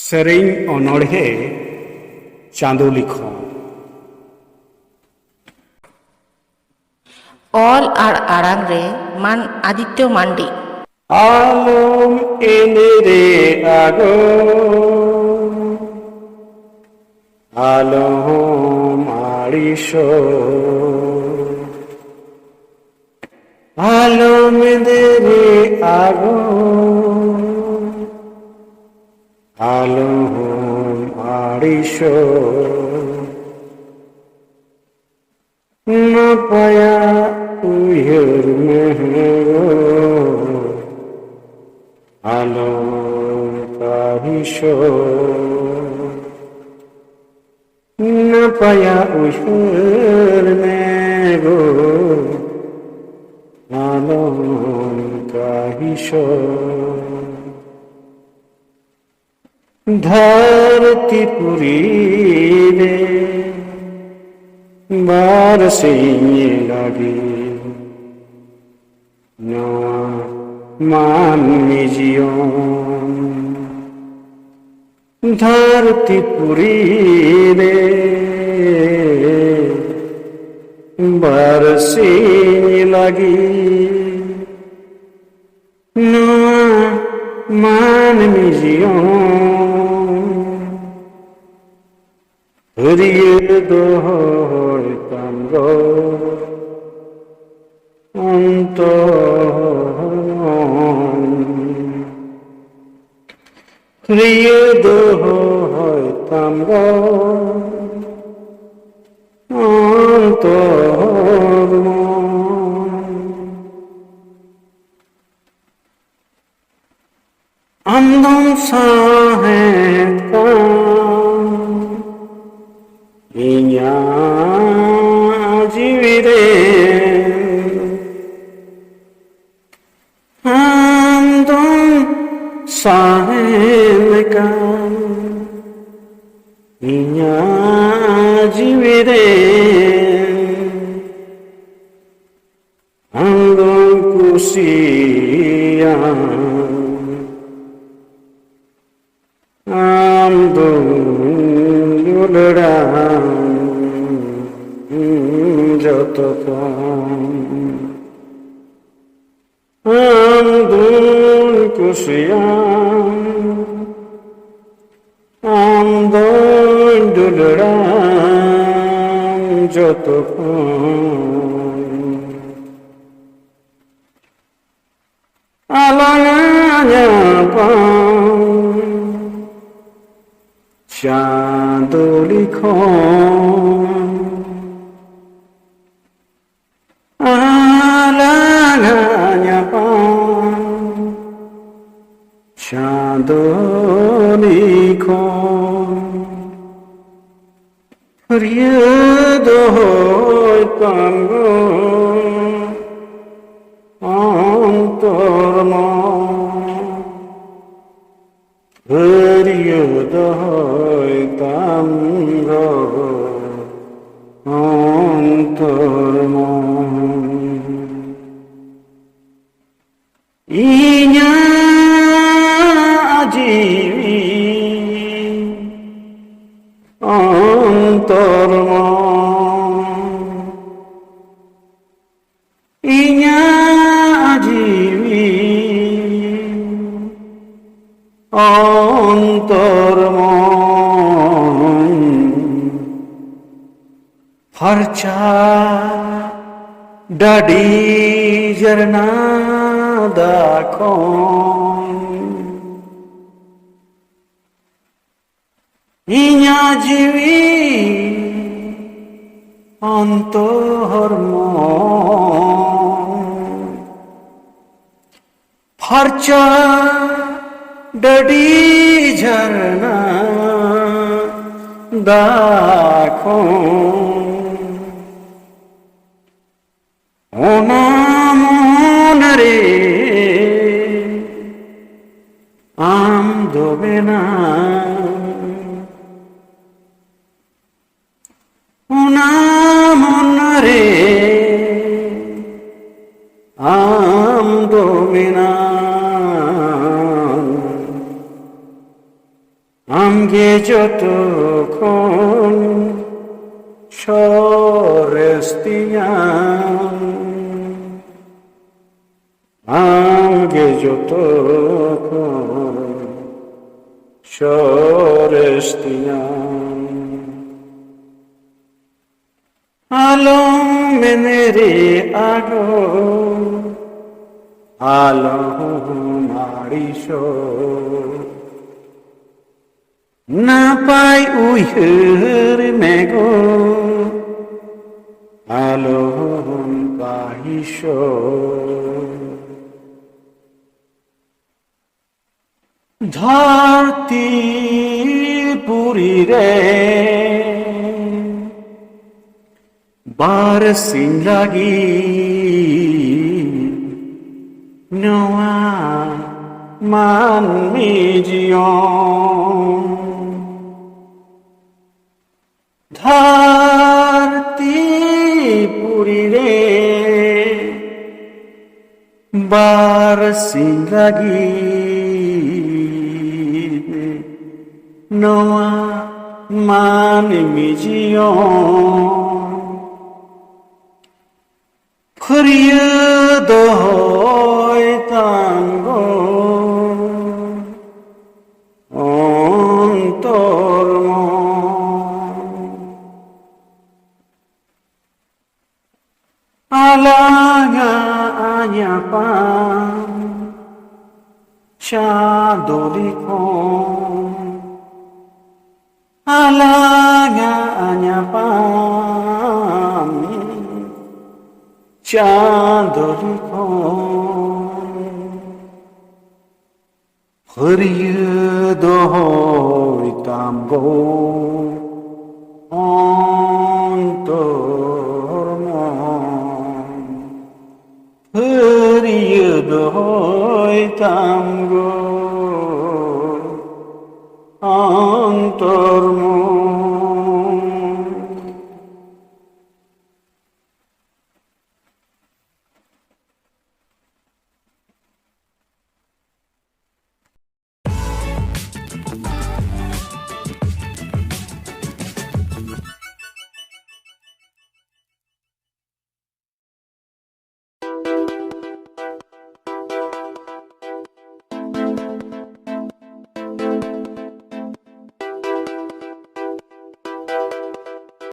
ᱥᱮᱨᱮᱧ ᱚᱱᱚᱬᱦᱮ ᱪᱟᱸᱫᱳ ᱞᱤᱠᱷᱚᱱ ᱚᱞ ᱟᱨ ᱟᱲᱟᱝ ᱨᱮ ᱢᱟᱱ ᱟᱫᱤᱛᱛᱚ ᱢᱟᱱᱰᱤ। ᱟᱞᱚᱢ ᱮᱱᱮᱨᱮ ᱟᱜᱳ আলম আড়িশ আলম দেরে আগো আলম আড়িশ না পায়া উইহের মেহরো Alam কাহিশ Napaya ushur nego alom kahisho dharti puri re barse lagi no man mijion धरती पुरी रे बरसी लगी नवा मान मिजियो हरियर दोहर तंगो अंतो Riye dohoy tamgo antormo andam sahet kan inya jivire andam sahelkan inya jivire andam kusiyan andam dularan jotokon andam kusiyan andam dularan jotokon alanganya pang Chando Likhan alanganya pang Chando Likhan Riedohoy tango antormo Riedohoy tango antormo Inya ajiwi antormo Inya ajiwi antormo Harcha dadi jarna dakon Inya jiwi antormo Harcha dadi jarna dakon Ona monare am dobena Ona monare am dobena যতক্ষণ সরেস্তিয়াম আমগে যতক্ষণ সরেস্তিয়াম আলো মেনেরে আগো আলো মারিসো না পাই উইহর মেঘো আলো পাহিসো ধরতি পুরী রে বার সিং লাগি নোয়া মান মিজিয়ম ধরতি পুরী রে বার সিং লাগি নোয়া মান মিজিয়ম ফরিয়ে দোয় তাঙ্গো অন্তর আলাগা আয়া পাম চাঁদো লিখন আলাগা আয়া পাম চাঁদো লিখন হরিয়ে দইতাম গো অন্তর মন হরিয়ে দইতাম গো